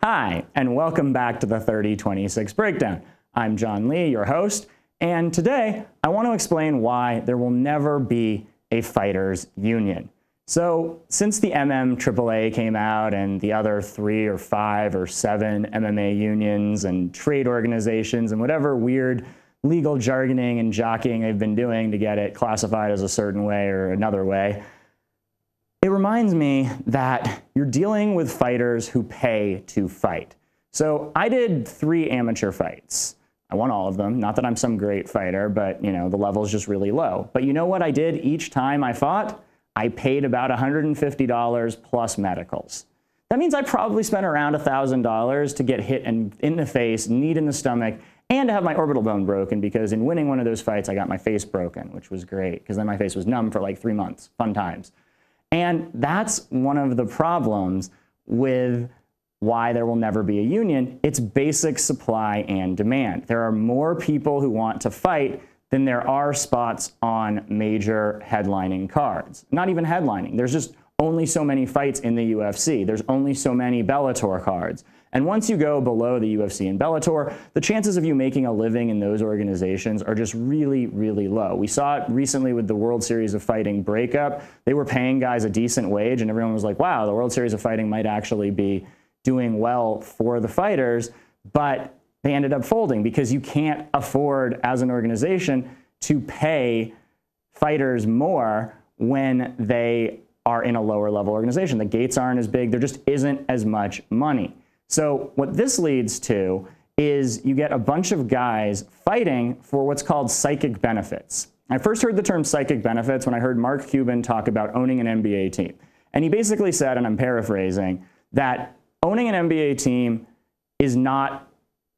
Hi, and welcome back to the 3026 Breakdown. I'm Jon Lee, your host, and today I want to explain why there will never be a fighters union. So since the AAA came out and the other 3 or 5 or 7 MMA unions and trade organizations and whatever weird legal jargoning and jockeying they've been doing to get it classified as a certain way or another way, it reminds me that you're dealing with fighters who pay to fight. So I did 3 amateur fights. I won all of them. Not that I'm some great fighter, but the level's just really low. But you know what I did each time I fought? I paid about $150 plus medicals. That means I probably spent around $1,000 to get hit in the face, knee in the stomach, and to have my orbital bone broken, because in winning one of those fights, I got my face broken, which was great, because then my face was numb for like 3 months. Fun times. And that's one of the problems with why there will never be a union. It's basic supply and demand. There are more people who want to fight than there are spots on major headlining cards. Not even headlining. There's just only so many fights in the UFC. There's only so many Bellator cards. And once you go below the UFC and Bellator, the chances of you making a living in those organizations are just really, really low. We saw it recently with the World Series of Fighting breakup. They were paying guys a decent wage, and everyone was like, wow, the World Series of Fighting might actually be doing well for the fighters, but they ended up folding because you can't afford, as an organization, to pay fighters more when they are in a lower level organization. The gates aren't as big. There just isn't as much money. So what this leads to is you get a bunch of guys fighting for what's called psychic benefits. I first heard the term psychic benefits when I heard Mark Cuban talk about owning an NBA team. And he basically said, and I'm paraphrasing, that owning an NBA team is not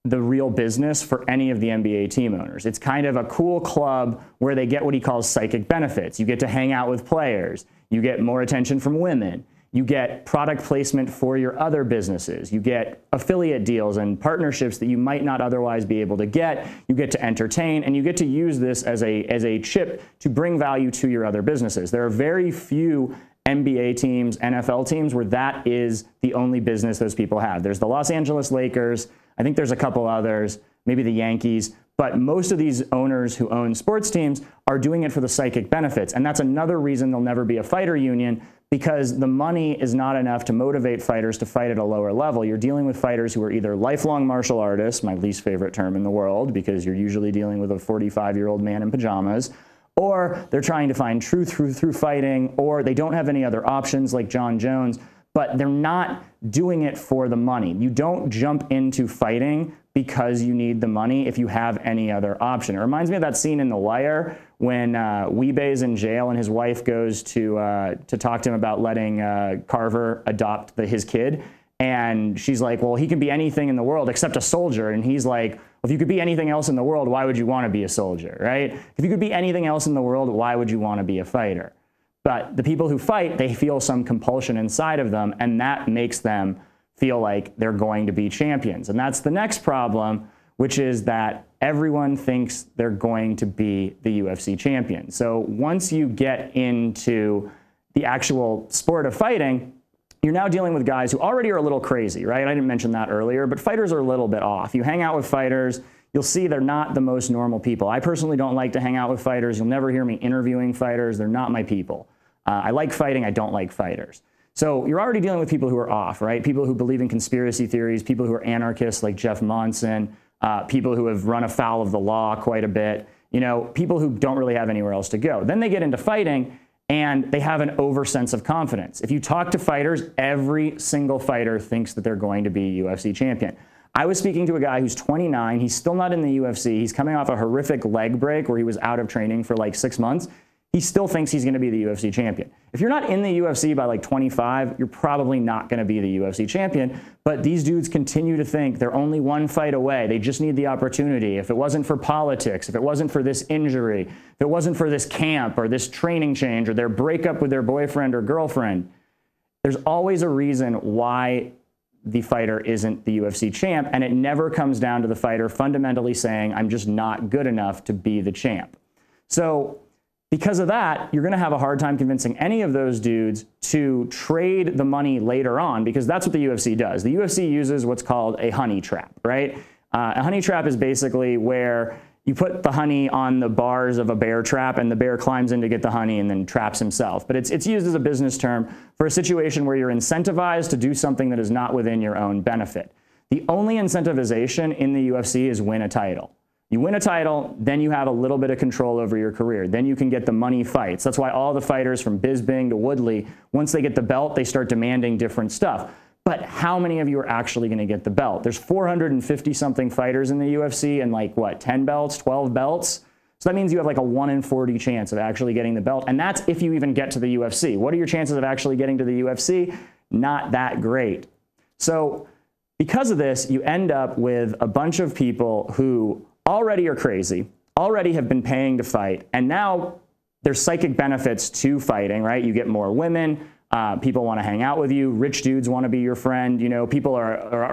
the real business for any of the NBA team owners. It's kind of a cool club where they get what he calls psychic benefits. You get to hang out with players. You get more attention from women. You get product placement for your other businesses. You get affiliate deals and partnerships that you might not otherwise be able to get. You get to entertain, and you get to use this as a chip to bring value to your other businesses. There are very few NBA teams, NFL teams, where that is the only business those people have. There's the Los Angeles Lakers. I think there's a couple others, maybe the Yankees. But most of these owners who own sports teams are doing it for the psychic benefits. And that's another reason there'll never be a fighter union, because the money is not enough to motivate fighters to fight at a lower level. You're dealing with fighters who are either lifelong martial artists, my least favorite term in the world, because you're usually dealing with a 45-year-old man in pajamas, or they're trying to find truth through fighting, or they don't have any other options like Jon Jones, but they're not doing it for the money. You don't jump into fighting because you need the money if you have any other option. It reminds me of that scene in The Wire when Weebay's in jail and his wife goes to talk to him about letting Carver adopt his kid. And she's like, well, he can be anything in the world except a soldier. And he's like, well, if you could be anything else in the world, why would you want to be a soldier, right? If you could be anything else in the world, why would you want to be a fighter? But the people who fight, they feel some compulsion inside of them, and that makes them feel like they're going to be champions. And that's the next problem, which is that everyone thinks they're going to be the UFC champion. So once you get into the actual sport of fighting, you're now dealing with guys who already are a little crazy, right? I didn't mention that earlier, but fighters are a little bit off. You hang out with fighters, you'll see they're not the most normal people. I personally don't like to hang out with fighters. You'll never hear me interviewing fighters. They're not my people. I like fighting. I don't like fighters. So you're already dealing with people who are off, right? People who believe in conspiracy theories, people who are anarchists like Jeff Monson, people who have run afoul of the law quite a bit, people who don't really have anywhere else to go. Then they get into fighting, and they have an over sense of confidence. If you talk to fighters, every single fighter thinks that they're going to be UFC champion. I was speaking to a guy who's 29. He's still not in the UFC. He's coming off a horrific leg break where he was out of training for like 6 months. He still thinks he's going to be the UFC champion. If you're not in the UFC by like 25, you're probably not going to be the UFC champion. But these dudes continue to think they're only one fight away. They just need the opportunity. If it wasn't for politics, if it wasn't for this injury, if it wasn't for this camp or this training change or their breakup with their boyfriend or girlfriend, there's always a reason why the fighter isn't the UFC champ. And it never comes down to the fighter fundamentally saying, I'm just not good enough to be the champ. So Because of that, you're going to have a hard time convincing any of those dudes to trade the money later on, because that's what the UFC does. The UFC uses what's called a honey trap, right? A honey trap is basically where you put the honey on the bars of a bear trap and the bear climbs in to get the honey and then traps himself. But it's used as a business term for a situation where you're incentivized to do something that is not within your own benefit. The only incentivization in the UFC is win a title. You win a title, then you have a little bit of control over your career. Then you can get the money fights. That's why all the fighters from Bisping to Woodley, once they get the belt, they start demanding different stuff. But how many of you are actually going to get the belt? There's 450-something fighters in the UFC and like, what, 10 belts, 12 belts? So that means you have like a 1 in 40 chance of actually getting the belt. And that's if you even get to the UFC. What are your chances of actually getting to the UFC? Not that great. So because of this, you end up with a bunch of people who already are crazy, already have been paying to fight, and now there's psychic benefits to fighting, right? You get more women, people want to hang out with you, rich dudes want to be your friend, you know, people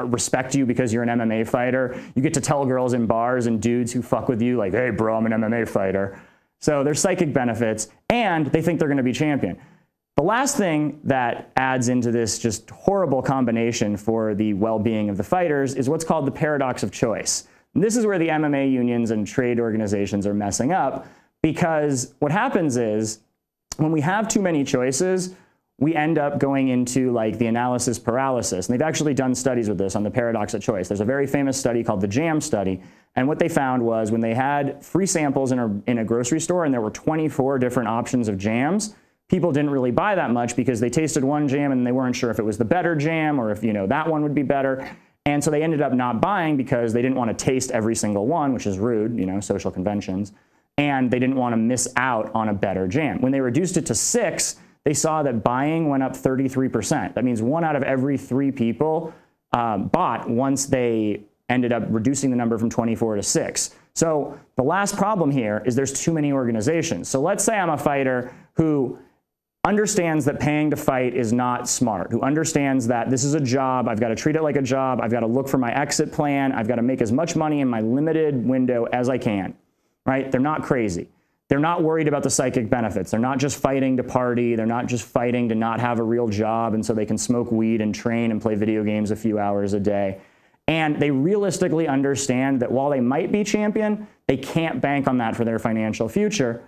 respect you because you're an MMA fighter. You get to tell girls in bars and dudes who fuck with you like, hey bro, I'm an MMA fighter. So there's psychic benefits, and they think they're going to be champion. The last thing that adds into this just horrible combination for the well-being of the fighters is what's called the paradox of choice. And this is where the MMA unions and trade organizations are messing up, because what happens is when we have too many choices, we end up going into like the analysis paralysis. And they've actually done studies with this on the paradox of choice. There's a very famous study called the JAM study. And what they found was when they had free samples in a grocery store and there were 24 different options of jams, people didn't really buy that much because they tasted one jam and they weren't sure if it was the better jam or if, you know, that one would be better. And so they ended up not buying because they didn't want to taste every single one, which is rude, you know, social conventions. And they didn't want to miss out on a better jam. When they reduced it to 6, they saw that buying went up 33%. That means 1 out of every 3 people bought once they ended up reducing the number from 24 to 6. So the last problem here is there's too many organizations. So let's say I'm a fighter who understands that paying to fight is not smart, who understands that this is a job, I've got to treat it like a job, I've got to look for my exit plan, I've got to make as much money in my limited window as I can, right? They're not crazy. They're not worried about the psychic benefits. They're not just fighting to party. They're not just fighting to not have a real job and so they can smoke weed and train and play video games a few hours a day. And they realistically understand that while they might be champion, they can't bank on that for their financial future.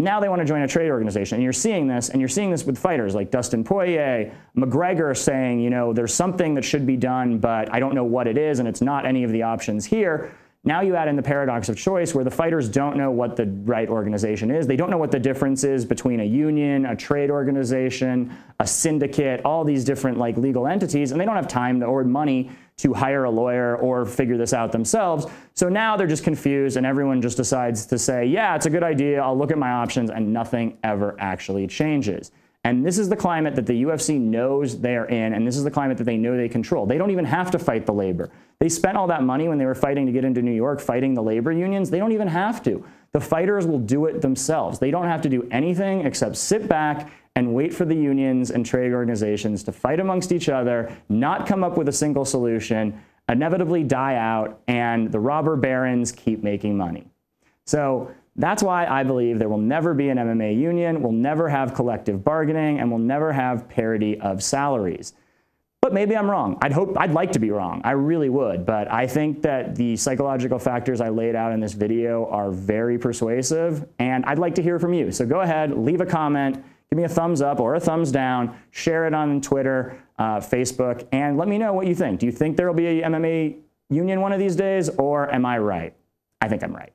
Now they want to join a trade organization, and you're seeing this with fighters like Dustin Poirier, McGregor saying, you know, there's something that should be done, but I don't know what it is, and it's not any of the options here. Now you add in the paradox of choice where the fighters don't know what the right organization is. They don't know what the difference is between a union, a trade organization, a syndicate, all these different like legal entities, and they don't have time or money to hire a lawyer or figure this out themselves. So now they're just confused and everyone just decides to say, yeah, it's a good idea, I'll look at my options, and nothing ever actually changes. And this is the climate that the UFC knows they're in, and this is the climate that they know they control. They don't even have to fight the labor. They spent all that money when they were fighting to get into New York, fighting the labor unions. They don't even have to. The fighters will do it themselves. They don't have to do anything except sit back and wait for the unions and trade organizations to fight amongst each other, not come up with a single solution, inevitably die out, and the robber barons keep making money. So that's why I believe there will never be an MMA union, we'll never have collective bargaining, and we'll never have parity of salaries. But maybe I'm wrong. I'd like to be wrong. I really would. But I think that the psychological factors I laid out in this video are very persuasive, and I'd like to hear from you. So go ahead, leave a comment, give me a thumbs up or a thumbs down, share it on Twitter, Facebook, and let me know what you think. Do you think there will be an MMA union one of these days, or am I right? I think I'm right.